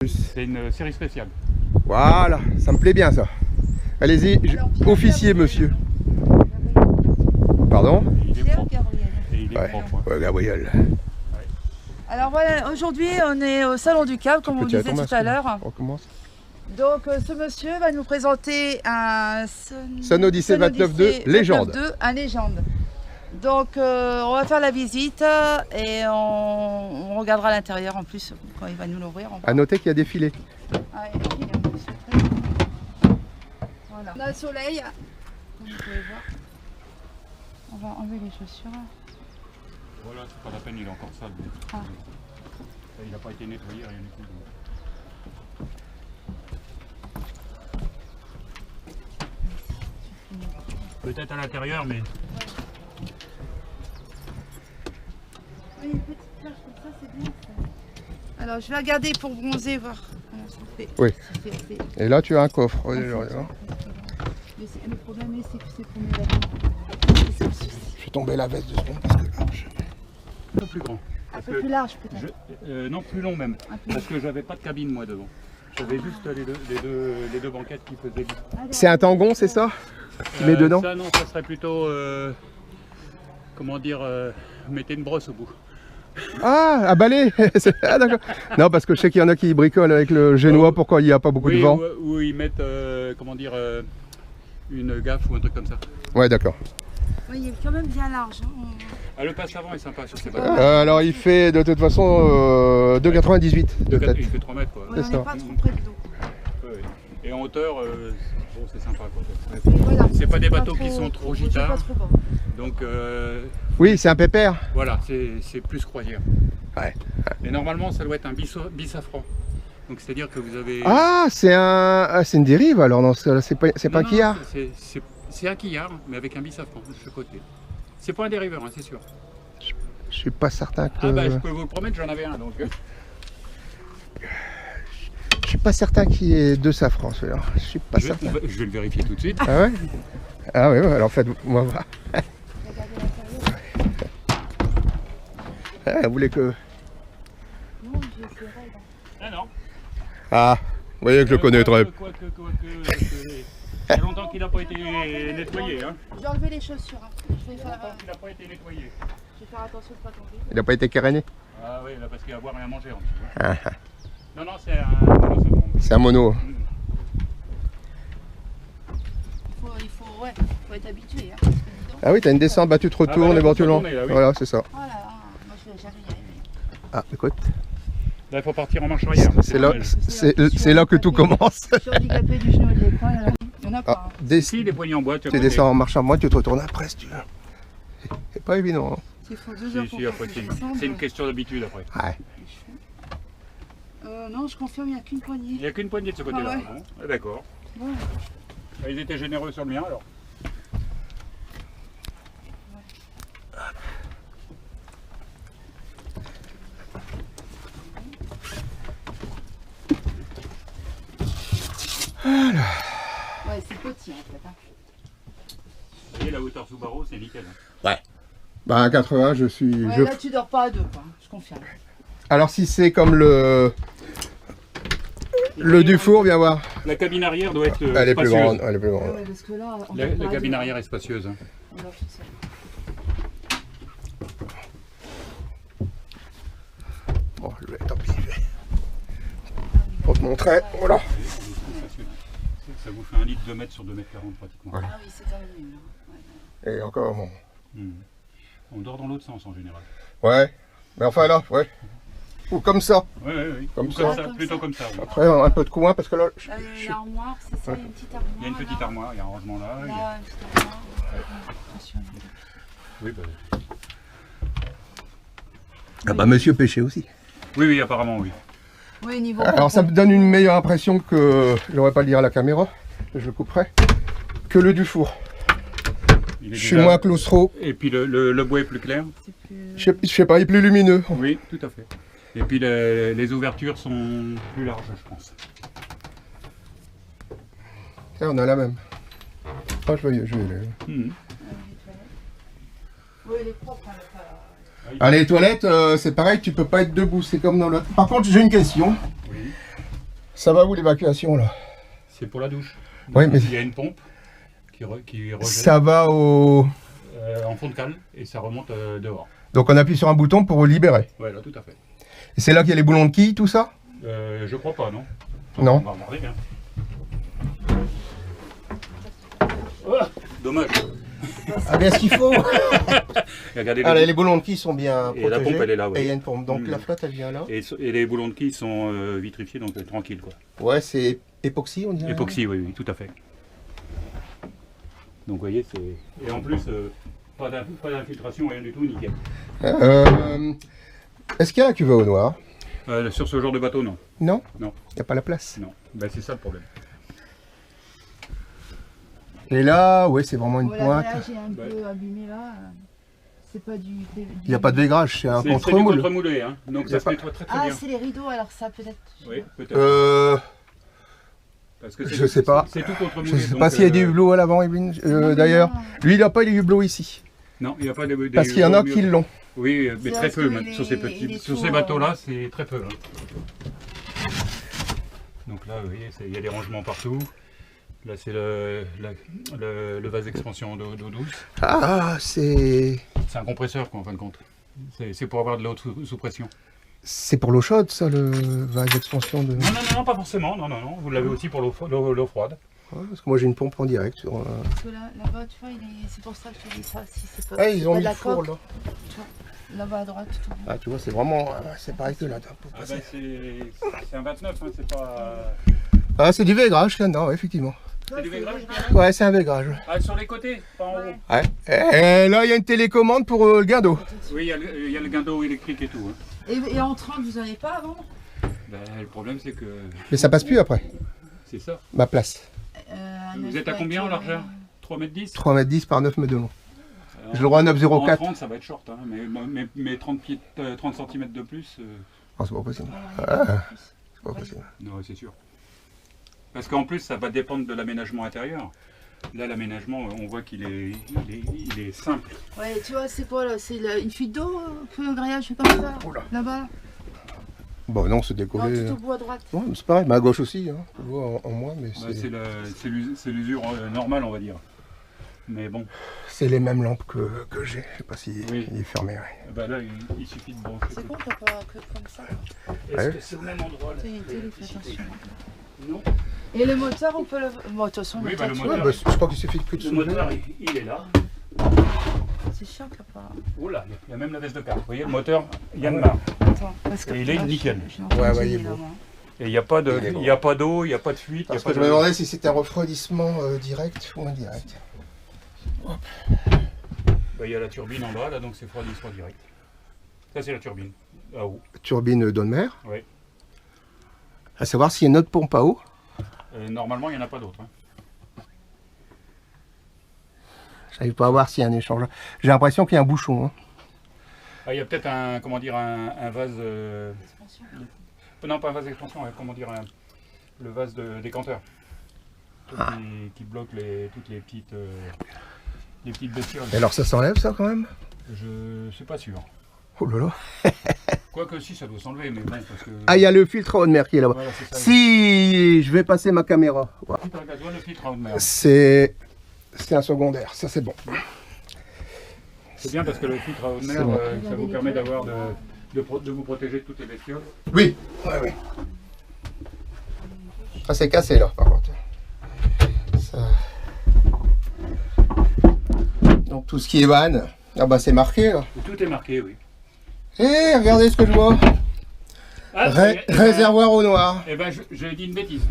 C'est une série spéciale. Voilà, ça me plaît bien ça. Allez-y, officier monsieur. Pardon? Il est propre. Et il est Ouais, propre. ouais, Gabriel. Alors voilà, aujourd'hui on est au Salon du Câble, comme on disait tout à l'heure. On commence. Donc ce monsieur va nous présenter un Sun Odyssey 29.2 Légende. 29.2, un Légende. Donc on va faire la visite et on regardera l'intérieur en plus quand il va nous l'ouvrir. À noter qu'il y a des filets. Ah, il y a des filets, en plus. Voilà. On a le soleil, comme vous pouvez voir. On va enlever les chaussures. Voilà, c'est pas la peine, il est encore sale. Ah. Il n'a pas été nettoyé, rien du tout. Peut-être à l'intérieur, mais... Oui, une petite plage comme ça, c'est bien ça. Alors je vais regarder pour bronzer, voir comment ça fait. Oui. Ça fait. Et là tu as un coffre. Ah, Regardez. Mais le problème c'est que c'est pour mes vêtements. C'est ça le souci. Je vais tomber la veste de seconde parce que là, Un peu plus grand. Un peu plus large peut-être. Non, plus long même. Un peu Parce que j'avais pas de cabine moi devant. J'avais juste les deux banquettes qui faisaient... c'est un tangon, c'est ça? Tu mets dedans? Ça non, ça serait plutôt... comment dire... mettez une brosse au bout. Ah, à balai. Ah d'accord. Non, parce que je sais qu'il y en a qui bricolent avec le génois, pourquoi il n'y a pas beaucoup de vent. Ou ils mettent, comment dire, une gaffe ou un truc comme ça. Ouais, d'accord. Oui, il est quand même bien large. Hein. Ah, le passe avant est sympa sur ces bateaux. Alors il fait de toute façon 2,98 de tête. Il fait 3 mètres quoi. Ouais, on ça. n'est pas trop près de l'eau. Ouais. Et en hauteur, bon, c'est sympa quoi. Et voilà, C'est pas des bateaux trop- qui sont trop c'est gitards. pas trop bas. Donc Oui, c'est un pépère. voilà, c'est plus croisière. Ouais. Et normalement, ça doit être un bisafran. Donc c'est-à-dire que vous avez... Ah, c'est une dérive alors, non, c'est pas un Non, quillard. C'est un quillard, mais avec un bisafran de ce côté. C'est pas un dériveur, hein, c'est sûr. Je suis pas certain que. Ah bah je peux vous le promettre, j'en avais un donc. Je suis pas certain qu'il y ait deux safrans celui-là. Je suis pas certain. Je vais le vérifier tout de suite. Ah ouais? Ah ouais, alors faites-moi voir. Ah, vous voulez que. Non, j'essaierai. Ah non. Ah, vous voyez que je le connais très. Quoique. Il y a longtemps qu'il n'a pas été nettoyé. Hein. J'ai enlevé les chaussures. Hein. Je vais faire, Il n'a pas été nettoyé. je vais faire attention de ne pas tomber. Il n'a pas été caréné? Ah oui, là parce qu'il va boire rien manger en dessous. Ah, Non, c'est un... c'est un mono. Faut être habitué. Hein, parce que dis donc, Ah oui, t'as une descente, bah tu te retournes là, éventuellement. faut se retourner, là, oui. Voilà, c'est ça. voilà, moi je vais jamais y arriver. Ah, écoute, Là, il faut partir en marche arrière. c'est là, normal. c'est là que tout commence. Je suis handicapée du genou et de l'épaule. Il n'y en a pas. Ah, Si, les poignées en bois, tu tu descends en marchant moi, tu te retournes après si tu veux. C'est pas évident. Hein. Il faut 2 heures pour Si, après, que je descende. c'est une question d'habitude après. Ouais. Non, je confirme, il n'y a qu'une Il poignée. n'y a qu'une poignée de ce côté-là. Ah ouais. Bon, ah, d'accord. Bon. Ah, ils étaient généreux sur le mien alors. Ouais, c'est petit en fait. Hein. Vous voyez, la hauteur sous barreau, c'est nickel. Bah à 80, je suis. Ouais, là tu dors pas à deux, quoi. Je confirme. Alors si c'est comme le Dufour, viens voir. La cabine arrière doit être Elle est plus spacieuse. grande. Elle est plus Ouais, grande. ouais, parce que là, on La peut pas cabine aller. arrière est spacieuse. Hein. On va fixer. Bon, je vais, tant pis. Pour te montrer, voilà. Ça vous fait 1 litre 2 mètres sur 2 mètres 40 pratiquement. Ouais. Ah oui, c'est quand même mieux. Hein. Ouais. Et encore, bon. On dort dans l'autre sens en général. Ouais. Mais enfin là, ouais. Ou comme ça. Oui. Comme Ou ça. Comme plutôt ça. comme ça. Oui. Après, un peu de coin parce que là. Là, il y a une armoire, c'est ça, il y a une petite armoire. Il y a une petite là. armoire, il y a un rangement là. il y a- Là, une petite armoire. Attention. Oui, Ah bah monsieur pêchait aussi. oui, apparemment oui. Oui, niveau. Alors ça me donne une meilleure impression que, je n'aurais pas le dire à la caméra, je le couperai, que le Dufour. Il est Je suis déjà- moins claustro, Et puis le bois est plus clair. C'est plus... je sais pas, il est plus lumineux. Oui, tout à fait. Et puis les ouvertures sont plus larges, je pense. Tiens, on a la même. Ah, je vais Oui, elle est propre. Hein, Ah, les toilettes, c'est pareil, tu peux pas être debout, c'est comme dans le... Par contre, j'ai une question. Oui. Ça va où l'évacuation là? C'est pour la douche. Oui, mais il y a une pompe qui rejette ça va au... en fond de cale et ça remonte dehors. Donc on appuie sur un bouton pour libérer. Voilà, tout à fait. Et c'est là qu'il y a les boulons de quilles, tout ça? Je crois pas, non. Non. On va regarder bien. Oh, dommage. Ah bien ce qu'il faut. Regardez Ah, les boulons de quilles sont bien et protégés. la pompe elle est là, ouais. Et il y a une pompe. Donc la flotte elle vient là. Et les boulons de quilles sont vitrifiés, donc tranquille quoi. Ouais, c'est époxy on dirait. Époxy, oui, tout à fait. Donc vous voyez, c'est... Et en plus, pas d'infiltration, rien du tout, nickel. Est-ce qu'il y a la cuvée au noir? Sur ce genre de bateau, non. Non. Non. Il n'y a pas la place. Non. Ben, c'est ça le problème. Et là, ouais, c'est vraiment une Voilà, pointe. là, j'ai un peu abîmé là. C'est pas du... Il n'y a pas de vaigrage, c'est un C'est du contre-moule. contre-moulé, hein. Donc ça se nettoie très Ah, bien. c'est les rideaux, alors ça peut-être. Oui, peut-être. Parce que Je sais pas. C'est tout contre-moulé. Je sais pas s'il y a des hublots à l'avant, Evelyne. D'ailleurs, lui, il n'a pas les hublots ici. Non, il n'y a pas des Parce qu'il y en a qui l'ont. Oui, mais C'est très parce peu. que Même. Sur ces, il est sur tout, ces bateaux-là, c'est très peu. Hein. Donc là, vous voyez, il y a des rangements partout. Là, c'est le vase d'expansion d'eau douce. Ah, c'est C'est un compresseur, quoi, en fin de compte. C'est pour avoir de l'eau sous pression. c'est pour l'eau chaude, ça, le vase d'expansion de... Non, pas forcément. Non. Vous l'avez aussi pour l'eau froide. Ouais, parce que moi, j'ai une pompe en direct. Sur, Parce que là-bas, tu vois, c'est pour ça que je dis ça. Si c'est pas, Ah, c'est ils ont pas mis de le la four, coque, là. tu vois, là-bas à droite, tout. Ah, tu vois, c'est vraiment... c'est pareil que là. Pour Ah passer. ben, c'est un 29, hein, c'est pas... Ah, c'est du vaigrage, là-dedans, effectivement. C'est du vaigrage. Ouais, c'est un vaigrage. Ah, sur les côtés, pas en haut. Ouais. Et là, il y a une télécommande pour le gain d'eau. Oui, il y a le gain d'eau électrique et tout. Hein. Et en 30, vous n'avez pas avant Ben, le problème, c'est que... Mais ça passe plus après, C'est ça. ma place. Vous êtes à combien en largeur 3,10 m? 3,10 m par 9 m de long. J'ai le droit à 9,04. En 30, ça va être short, hein, mais 30 cm de plus... Non, c'est pas possible. Ah, c'est pas possible. Non, c'est sûr. Parce qu'en plus, ça va dépendre de l'aménagement intérieur. Là, l'aménagement, on voit qu'il est simple. Ouais, tu vois, c'est quoi là? C'est une fuite d'eau que le grillage fait comme ça? Oula. Là-bas? Bon, non, c'est Non, décollé. tout au bout à droite. Ouais, c'est pareil, mais à gauche aussi. Hein. Tu le vois en moins, mais Bah, c'est l'usure normale, on va dire. Mais bon, c'est les mêmes lampes que j'ai. Je sais pas si Oui. il est fermé. Ouais. bah là, il suffit de brancher. C'est con qu'il n'y a pas que comme ça. Est-ce Ouais. que c'est au même endroit là Fais attention. Non. Et le moteur, on peut le... Bon, de toute façon, Oui, le bah, le moteur, Ouais, moteur. bah, je crois qu'il suffit que de Le soulever. moteur, il est là. c'est chiant qu'il n'y a pas... Oh là, il y a même la veste de carte. Vous voyez, le moteur, il y a Ah de ouais. marre. Attends, parce que... Et il est là, nickel. je suis en train Ouais, de ouais, il est gêner, beau. là, moi. Et il n'y a pas Il est bon. d'eau, il n'y a pas de fuite. Parce il y a que je pas me de- demandais si c'était un refroidissement direct ou indirect. Bah, il y a la turbine en bas, là, donc c'est refroidissement direct. Ça, c'est la turbine, à eau. Turbine d'Onmer. Oui. À savoir s'il y a une autre pompe à eau. Normalement, il n'y en a pas d'autre. Hein. J'arrive pas à voir s'il y a un échange. J'ai l'impression qu'il y a un bouchon. Hein. Ah, il y a peut-être un, comment dire, un vase... Expansion. Non, pas un vase d'expansion, comment dire, le vase de décanteur. Qui bloque toutes les petites bestioles. Et alors ça s'enlève ça quand même? Je suis pas sûr. Oh là là. Quoique si, ça doit s'enlever, mais bon, parce que... Ah, il y a le filtre à eau de mer qui est là-bas. Voilà, c'est ça. Si je vais passer ma caméra. Voilà. Le filtre à gasoil, le filtre à eau de mer. C'est un secondaire, ça c'est bon. C'est bien parce que le filtre à eau de mer, C'est bon. ça vous permet d'avoir de vous protéger de toutes les bestioles. Oui. Ouais, oui. Ah, c'est cassé là par contre. Ça... Donc tout ce qui est vanne, ah bah c'est marqué là. Tout est marqué, oui. Et regardez ce que je vois. Ah, Réservoir au noir. Eh ben, j'ai dit une bêtise.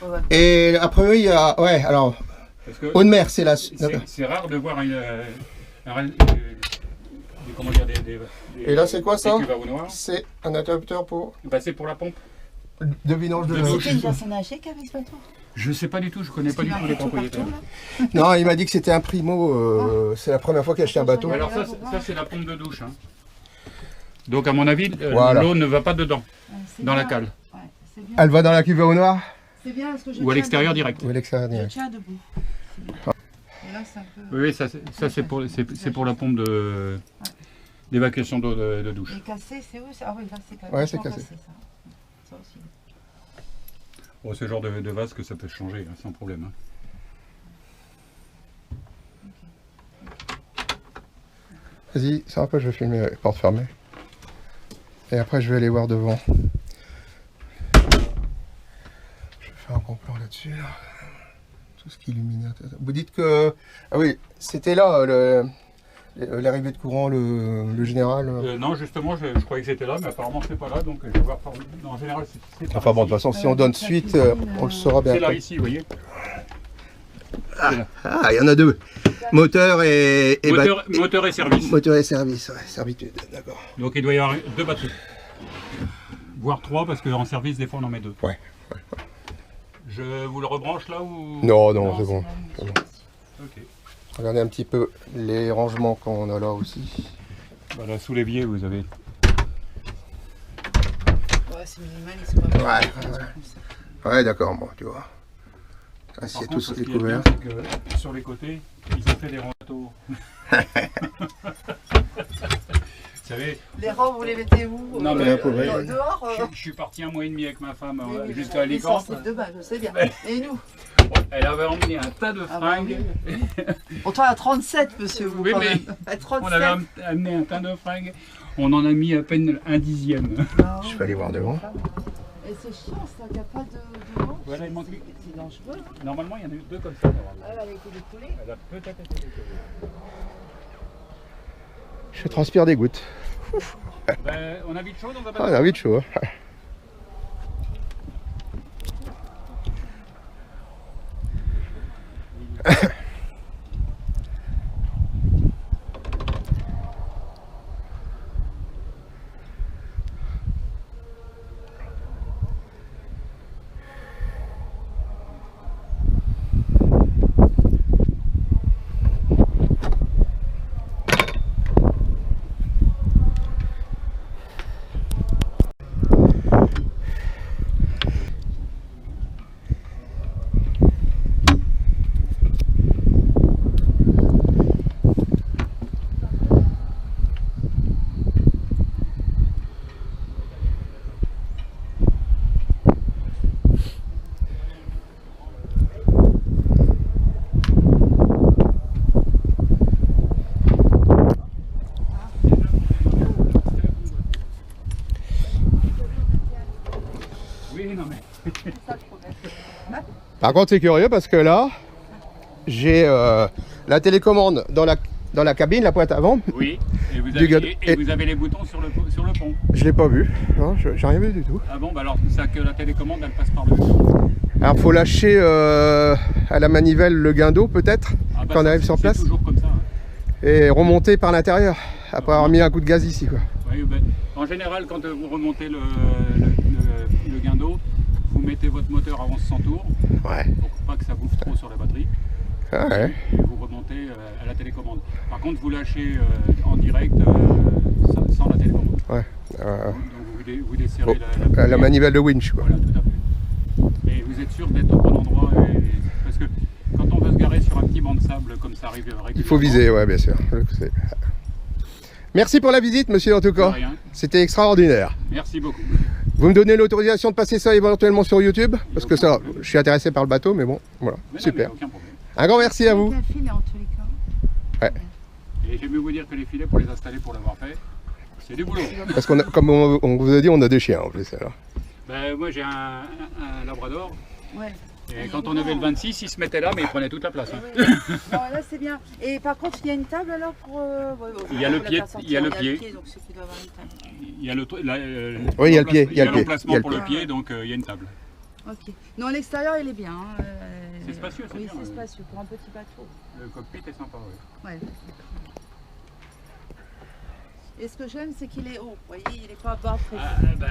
Ouais. Et après il y a... Ouais, alors, Parce que eau de mer, c'est la... c'est rare de voir comment dire, Et là c'est quoi ça? des cuves à eau noire. C'est un interrupteur pour Bah, c'est pour la pompe. de vidange de De l'eau. douche. C'était une personne âgée qui avait ce bateau? Je sais pas du tout, je connais pas du tout les propriétaires. Non, il m'a dit que c'était un primo. C'est la première fois qu'il a acheté un bateau. Alors ça c'est la pompe de douche. Hein. Donc à mon avis, Voilà. l'eau ne va pas dedans, dans la cale. Ouais, c'est bien. Elle va dans la cuvée au noir C'est bien parce que je Ou à tiens l'extérieur debout. direct. ou à l'extérieur Je direct? tiens debout. C'est bien. Et là, c'est un peu... Oui, ça c'est pour la pompe d'évacuation d'eau de douche. Et cassé, c'est où? Ah oui, là, c'est cassé. Ouais, c'est Franchement, cassé. ça aussi. Bon, ce genre de vase que ça peut se changer hein, sans problème. Hein. Vas-y, ça après je vais filmer les portes fermées. Et après je vais aller voir devant. Je vais faire un bon plan là-dessus. Là. Tout ce qui illumine. Vous dites que... Ah oui, c'était là l'arrivée de courant, le général. Non, justement, je croyais que c'était là, mais apparemment c'est pas là, donc je vais voir par... Non, en général, c'est Enfin bon, de toute façon, si on donne suite, on le saura bien. C'est là, après. ici, vous voyez. Ah, il y en a deux. Moteur et Moteur et service. Moteur et service, ouais, servitude, d'accord. Donc il doit y avoir 2 batteries. Voire 3, parce qu'en service, des fois, on en met 2. Ouais. Je vous le rebranche là ou... Non, c'est bon. c'est bon. Ok. Regardez un petit peu les rangements qu'on a là aussi. Voilà, sous l'évier, vous avez... Ouais, c'est minimaliste quoi. Ouais. Comme ça. Ouais, d'accord, bon, tu vois. Par Acier contre, tous ce qui est bien, découvert. c'est que sur les côtés, ils ont fait des râteaux. Vous savez, Les robes, vous les mettez où Non, mais dehors je suis parti 1 mois et demi avec ma femme oui, jusqu'à Alicante. C'est de bas, je sais bien. Et nous Elle avait emmené un tas de Ah bah fringues. oui. Pourtant à 37, monsieur, vous, Oui, quand mais même. À 37. On avait amené un tas de fringues. On en a mis à peine 1/10. Ah, Je vais aller voir devant. Et c'est chiant, ça, qu'il n'y a pas de vent. Voilà, il manque- C'est dangereux. Normalement, il y en a eu 2 comme ça. normalement. Elle a été décollée. Elle a peut-être été décollée. Je transpire des gouttes. Ben, on a vite chaud dans un Ah, on a vite chaud. Hein. Oui, non mais. C'est ça le problème. Par contre, c'est curieux parce que là, j'ai la télécommande dans la cabine, la pointe avant. Oui, et vous Du avez, gâteau. et vous avez les boutons sur le pont. Je l'ai pas vu. Non, j'ai rien vu du tout. Ah bon, bah alors, c'est que la télécommande, elle passe par le. Alors, faut lâcher à la manivelle le guindeau peut-être Ah bah, quand on ça, arrive sur c'est place toujours comme ça. Hein. et remonter par l'intérieur après avoir mis un coup de gaz ici, quoi. Oui, ben, en général, quand vous remontez le guindeau, vous mettez votre moteur à 1100 tours Ouais. pour pas que ça bouffe trop sur la batterie. Ah ouais. Et vous remontez à la télécommande. Par contre, vous lâchez en direct sans la télécommande. Ouais. Donc vous desserrez Bon, la la manivelle de winch, quoi. Voilà, tout à fait. Et vous êtes sûr d'être au bon endroit. Parce que quand on veut se garer sur un petit banc de sable comme ça arrive régulièrement, Il faut viser, ouais, bien sûr. Merci pour la visite, monsieur, en tout de cas. rien. C'était extraordinaire. Merci beaucoup. Vous me donnez l'autorisation de passer ça éventuellement sur YouTube? Parce que ça, je suis intéressé par le bateau, mais bon, voilà, Mais non, super. mais aucun problème. Un grand merci à vous. Il y a un filet en tous les cas. Et j'aime mieux vous dire que les filets, pour les installer, pour l'avoir fait, c'est du boulot. Parce qu'on a, comme on vous a dit, on a des chiens en plus. Alors. Ben, moi j'ai un labrador. Ouais. Et quand on avait le 26, il se mettait là, mais il prenait toute la place. Hein. Ouais. Non, là c'est bien. Et par contre, il y a une table alors pour. Il y a le pour la pied, faire sortir. il y a le donc ceux qui doivent avoir une table. Il y a Oui, il y a le pied, il y a le pied, l'emplacement il y a le pour le pied. pied, donc il y a une table. Ok. Non, l'extérieur il est bien. Hein. C'est spacieux, c'est Oui, bien, c'est ouais. spacieux pour un petit bateau. Le cockpit est sympa, oui. Ouais. Et ce que j'aime, c'est qu'il est haut. Vous voyez, il n'est pas bas. Très... Ah, ben,